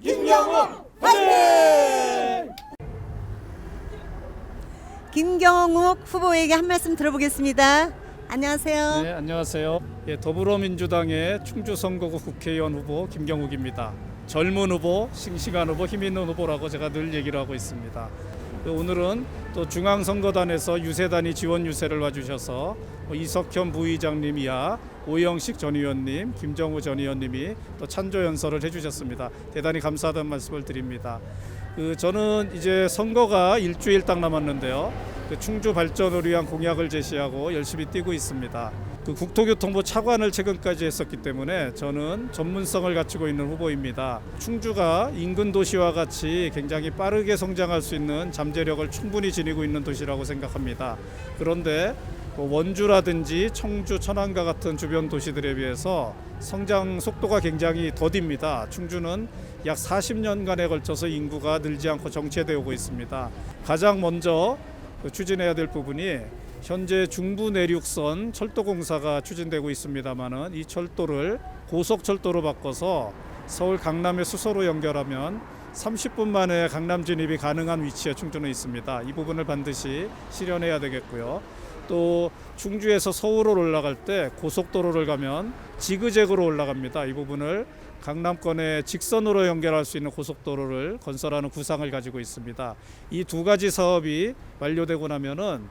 김경욱 화이팅! 김경욱 후보에게 한 말씀 들어보겠습니다. 안녕하세요. 네, 안녕하세요. 더불어민주당의 충주 선거구 국회의원 후보 김경욱입니다. 젊은 후보, 싱싱한 후보, 힘있는 후보라고 제가 늘 얘기를 하고 있습니다. 오늘은 또 중앙선거단에서 유세단이 지원 유세를 와주셔서 이석현 부의장님 이하 오영식 전 의원님, 김정우 전 의원님이 또 찬조 연설을 해주셨습니다. 대단히 감사하다는 말씀을 드립니다. 저는 이제 선거가 일주일 딱 남았는데요. 충주 발전을 위한 공약을 제시하고 열심히 뛰고 있습니다. 국토교통부 차관을 최근까지 했었기 때문에 저는 전문성을 갖추고 있는 후보입니다. 충주가 인근 도시와 같이 굉장히 빠르게 성장할 수 있는 잠재력을 충분히 지니고 있는 도시라고 생각합니다. 그런데 원주라든지 청주, 천안과 같은 주변 도시들에 비해서 성장 속도가 굉장히 더딥니다. 충주는 약 40년간에 걸쳐서 인구가 늘지 않고 정체되어 오고 있습니다. 가장 먼저 추진해야 될 부분이 현재 중부 내륙선 철도 공사가 추진되고 있습니다만은 이 철도를 고속철도로 바꿔서 서울 강남의 수서로 연결하면 30분 만에 강남 진입이 가능한 위치에 충주는 있습니다. 이 부분을 반드시 실현해야 되겠고요. 또 충주에서 서울로 올라갈 때 고속도로를 가면 지그재그로 올라갑니다. 이 부분을 강남권에 직선으로 연결할 수 있는 고속도로를 건설하는 구상을 가지고 있습니다. 이 두 가지 사업이 완료되고 나면은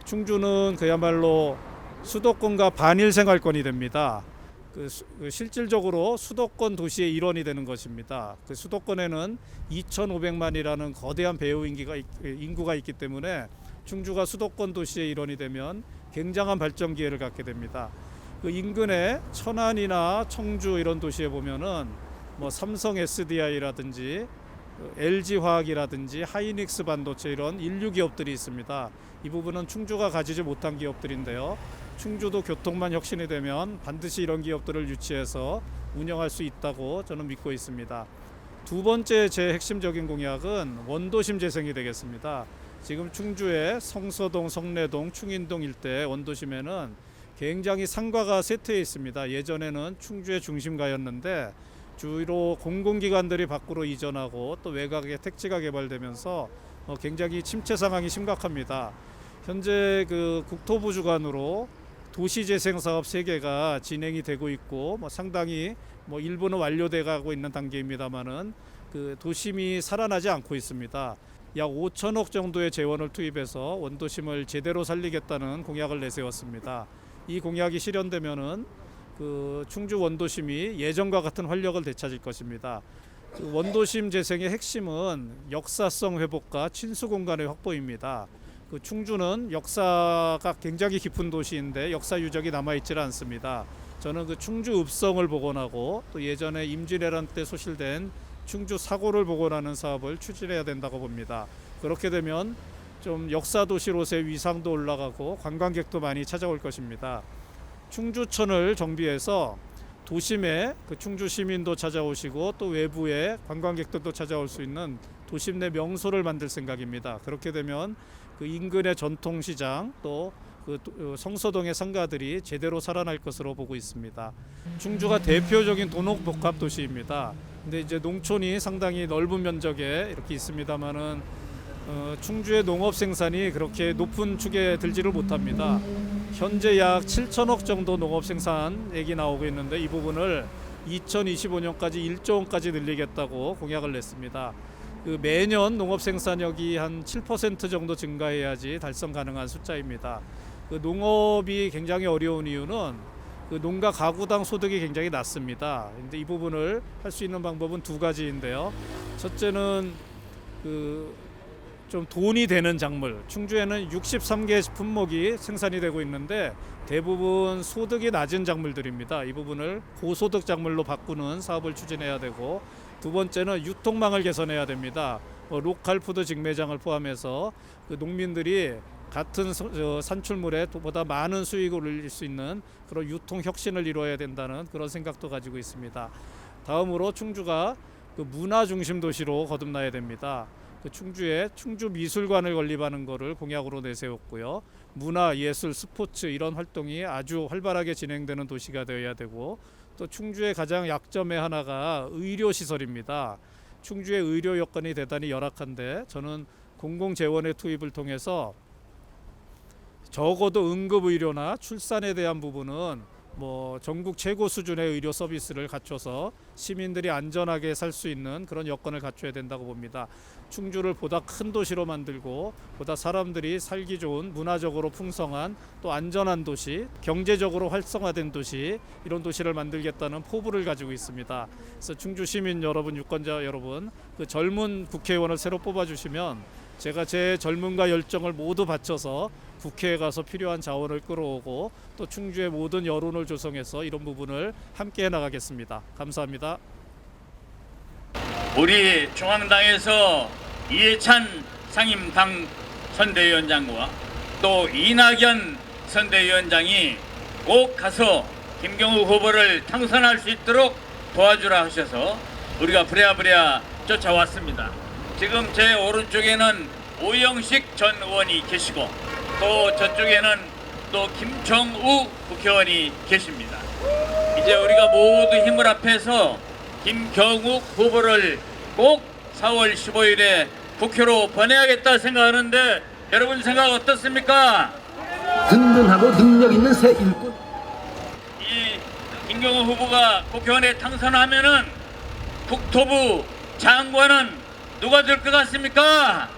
충주는 그야말로 수도권과 반일 생활권이 됩니다. 실질적으로 수도권 도시의 일원이 되는 것입니다. 수도권에는 2,500만이라는 거대한 배후 인구가 있기 때문에 충주가 수도권 도시의 일원이 되면 굉장한 발전 기회를 갖게 됩니다. 인근에 천안이나 청주 이런 도시에 보면은 삼성 SDI라든지 LG화학이라든지 하이닉스 반도체 이런 인류 기업들이 있습니다. 이 부분은 충주가 가지지 못한 기업들인데요. 충주도 교통만 혁신이 되면 반드시 이런 기업들을 유치해서 운영할 수 있다고 저는 믿고 있습니다. 두 번째 제 핵심적인 공약은 원도심 재생이 되겠습니다. 지금 충주의 성서동, 성내동, 충인동 일대 원도심에는 굉장히 상가가 쇠퇴해 있습니다. 예전에는 충주의 중심가였는데 주로 공공기관들이 밖으로 이전하고 또 외곽에 택지가 개발되면서 굉장히 침체 상황이 심각합니다. 현재 국토부 주관으로 도시재생 사업 3개가 진행이 되고 있고 상당히 일부는 완료돼 가고 있는 단계입니다만은 도심이 살아나지 않고 있습니다. 약 5천억 정도의 재원을 투입해서 원도심을 제대로 살리겠다는 공약을 내세웠습니다. 이 공약이 실현되면은 충주 원도심이 예전과 같은 활력을 되찾을 것입니다. 원도심 재생의 핵심은 역사성 회복과 친수 공간의 확보입니다. 충주는 역사가 굉장히 깊은 도시인데 역사 유적이 남아있지 않습니다. 저는 충주 읍성을 복원하고 또 예전에 임진왜란 때 소실된 충주 사고를 복원하는 사업을 추진해야 된다고 봅니다. 그렇게 되면 좀 역사 도시로서의 위상도 올라가고 관광객도 많이 찾아올 것입니다. 충주천을 정비해서 도심에 충주 시민도 찾아오시고 또 외부의 관광객들도 찾아올 수 있는 도심 내 명소를 만들 생각입니다. 그렇게 되면 인근의 전통시장 또 성서동의 상가들이 제대로 살아날 것으로 보고 있습니다. 충주가 대표적인 도농복합 도시입니다. 근데 이제 농촌이 상당히 넓은 면적에 이렇게 있습니다만은 충주의 농업 생산이 그렇게 높은 축에 들지를 못합니다. 현재 약 7천억 정도 농업 생산액이 나오고 있는데 이 부분을 2025년까지 1조 원까지 늘리겠다고 공약을 냈습니다. 매년 농업 생산력이 한 7% 정도 증가해야지 달성 가능한 숫자입니다. 농업이 굉장히 어려운 이유는 농가 가구당 소득이 굉장히 낮습니다. 근데 이 부분을 할 수 있는 방법은 두 가지인데요. 첫째는 좀 돈이 되는 작물, 충주에는 63개 품목이 생산이 되고 있는데 대부분 소득이 낮은 작물들입니다. 이 부분을 고소득 작물로 바꾸는 사업을 추진해야 되고, 두 번째는 유통망을 개선해야 됩니다. 로컬푸드 직매장을 포함해서 농민들이 같은 산출물에 보다 많은 수익을 올릴 수 있는 그런 유통 혁신을 이루어야 된다는 그런 생각도 가지고 있습니다. 다음으로 충주가 문화 중심 도시로 거듭나야 됩니다. 충주에 충주 미술관을 건립하는 것을 공약으로 내세웠고요. 문화, 예술, 스포츠 이런 활동이 아주 활발하게 진행되는 도시가 되어야 되고, 또 충주의 가장 약점의 하나가 의료 시설입니다. 충주의 의료 여건이 대단히 열악한데 저는 공공재원의 투입을 통해서 적어도 응급의료나 출산에 대한 부분은 전국 최고 수준의 의료 서비스를 갖춰서 시민들이 안전하게 살 수 있는 그런 여건을 갖춰야 된다고 봅니다. 충주를 보다 큰 도시로 만들고 보다 사람들이 살기 좋은 문화적으로 풍성한 또 안전한 도시, 경제적으로 활성화된 도시, 이런 도시를 만들겠다는 포부를 가지고 있습니다. 그래서 충주 시민 여러분, 유권자 여러분, 그 젊은 국회의원을 새로 뽑아주시면 제가 제 젊음과 열정을 모두 바쳐서 국회에 가서 필요한 자원을 끌어오고 또 충주의 모든 여론을 조성해서 이런 부분을 함께 해나가겠습니다. 감사합니다. 우리 중앙당에서 이해찬 상임당 선대위원장과 또 이낙연 선대위원장이 꼭 가서 김경우 후보를 당선할 수 있도록 도와주라 하셔서 우리가 부랴부랴 쫓아왔습니다. 지금 제 오른쪽에는 오영식 전 의원이 계시고 또 저쪽에는 또 김정우 국회의원이 계십니다. 이제 우리가 모두 힘을 합해서 김경욱 후보를 꼭 4월 15일에 국회로 보내야겠다 생각하는데 여러분 생각 어떻습니까? 든든하고 능력 있는 새 일꾼. 이 김경욱 후보가 국회의원에 당선하면은 국토부 장관은 누가 될 것 같습니까?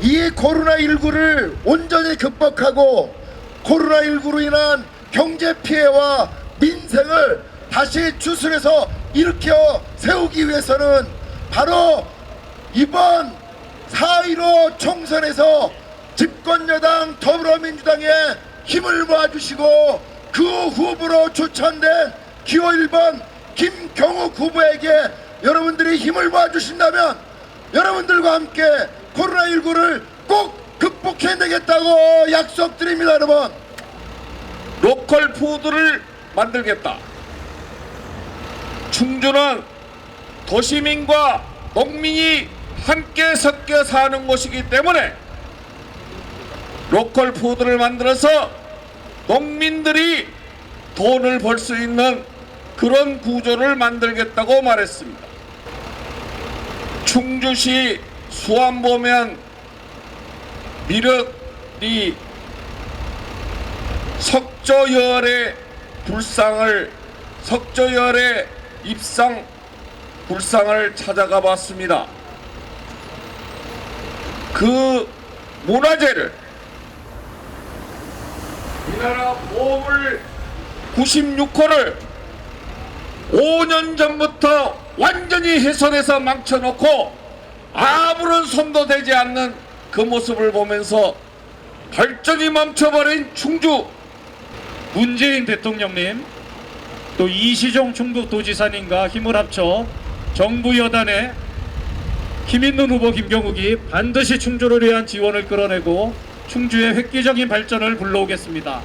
이 코로나19를 온전히 극복하고 코로나19로 인한 경제 피해와 민생을 다시 주술해서 일으켜 세우기 위해서는 바로 이번 4.15 총선에서 집권여당 더불어민주당에 힘을 모아주시고 그 후보로 추천된 기호 1번 김경욱 후보에게 여러분들이 힘을 모아주신다면 여러분들과 함께 코로나19를 꼭 극복해내겠다고 약속드립니다. 여러분, 로컬 푸드를 만들겠다. 충주는 도시민과 농민이 함께 섞여 사는 곳이기 때문에 로컬 푸드를 만들어서 농민들이 돈을 벌 수 있는 그런 구조를 만들겠다고 말했습니다. 충주시 수안 보면 미륵이 석조열의 입상 불상을 찾아가 봤습니다. 그 문화재를 이 나라 보물 96호를 5년 전부터 완전히 훼손해서 망쳐놓고 아무런 손도 대지 않는 그 모습을 보면서 발전이 멈춰버린 충주. 문재인 대통령님 또 이시종 충북도지사님과 힘을 합쳐 정부 여단의 힘있는 후보 김경욱이 반드시 충주를 위한 지원을 끌어내고 충주의 획기적인 발전을 불러오겠습니다.